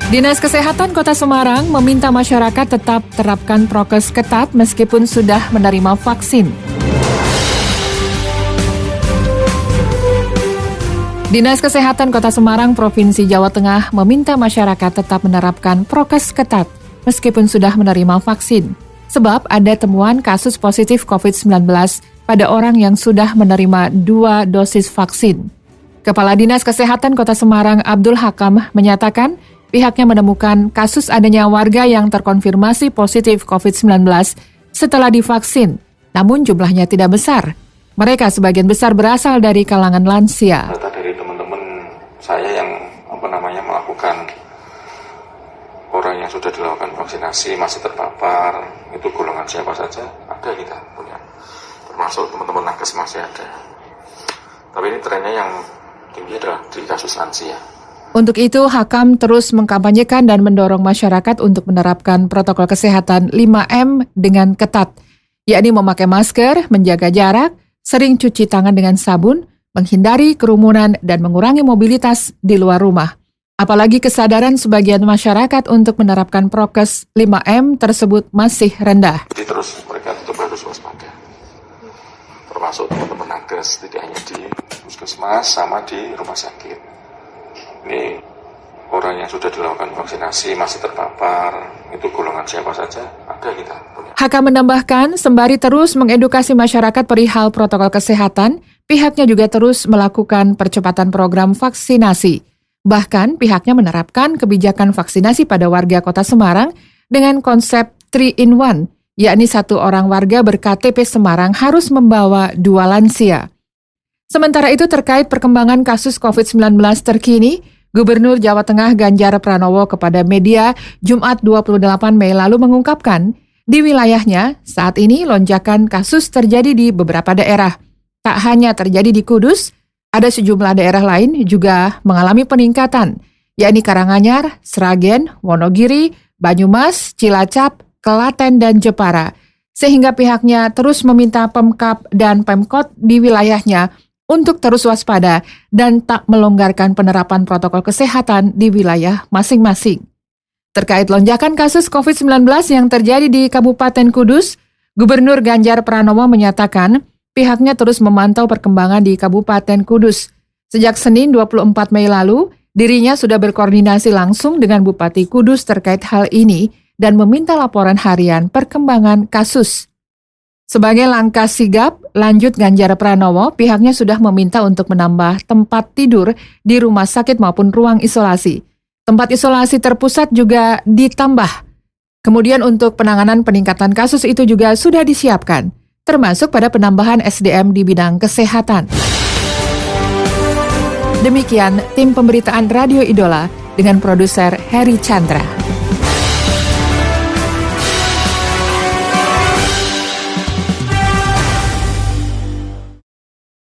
Dinas Kesehatan Kota Semarang meminta masyarakat tetap terapkan prokes ketat meskipun sudah menerima vaksin. Dinas Kesehatan Kota Semarang Provinsi Jawa Tengah meminta masyarakat tetap menerapkan prokes ketat meskipun sudah menerima vaksin. Sebab ada temuan kasus positif COVID-19 pada orang yang sudah menerima 2 dosis vaksin. Kepala Dinas Kesehatan Kota Semarang Abdul Hakam menyatakan pihaknya menemukan kasus adanya warga yang terkonfirmasi positif COVID-19 setelah divaksin, namun jumlahnya tidak besar. Mereka sebagian besar berasal dari kalangan lansia. Data dari teman-teman saya yang melakukan orang yang sudah dilakukan vaksinasi masih terpapar, itu golongan siapa saja ada kita punya, termasuk teman-teman nakes masih ada. Tapi ini trennya yang tinggi adalah di kasus lansia. Untuk itu, Hakam terus mengkampanyekan dan mendorong masyarakat untuk menerapkan protokol kesehatan 5M dengan ketat, yakni memakai masker, menjaga jarak, sering cuci tangan dengan sabun, menghindari kerumunan, dan mengurangi mobilitas di luar rumah. Apalagi kesadaran sebagian masyarakat untuk menerapkan prokes 5M tersebut masih rendah. Jadi terus mereka tetap harus waspada, termasuk teman-teman nakes, tidak hanya di puskesmas sama di rumah sakit. Ini orang yang sudah dilakukan vaksinasi masih terpapar, itu golongan siapa saja ada kita punya. Hakam menambahkan, sembari terus mengedukasi masyarakat perihal protokol kesehatan, pihaknya juga terus melakukan percepatan program vaksinasi. Bahkan pihaknya menerapkan kebijakan vaksinasi pada warga Kota Semarang dengan konsep 3-in-1, yakni 1 orang warga ber-KTP Semarang harus membawa 2 lansia. Sementara itu terkait perkembangan kasus COVID-19 terkini, Gubernur Jawa Tengah Ganjar Pranowo kepada media Jumat 28 Mei lalu mengungkapkan, di wilayahnya saat ini lonjakan kasus terjadi di beberapa daerah. Tak hanya terjadi di Kudus, ada sejumlah daerah lain juga mengalami peningkatan, yakni Karanganyar, Sragen, Wonogiri, Banyumas, Cilacap, Klaten, dan Jepara. Sehingga pihaknya terus meminta Pemkab dan Pemkot di wilayahnya untuk terus waspada dan tak melonggarkan penerapan protokol kesehatan di wilayah masing-masing. Terkait lonjakan kasus COVID-19 yang terjadi di Kabupaten Kudus, Gubernur Ganjar Pranowo menyatakan pihaknya terus memantau perkembangan di Kabupaten Kudus. Sejak Senin 24 Mei lalu, dirinya sudah berkoordinasi langsung dengan Bupati Kudus terkait hal ini dan meminta laporan harian perkembangan kasus. Sebagai langkah sigap, lanjut Ganjar Pranowo, pihaknya sudah meminta untuk menambah tempat tidur di rumah sakit maupun ruang isolasi. Tempat isolasi terpusat juga ditambah. Kemudian untuk penanganan peningkatan kasus itu juga sudah disiapkan, termasuk pada penambahan SDM di bidang kesehatan. Demikian tim pemberitaan Radio Idola dengan produser Heri Chandra.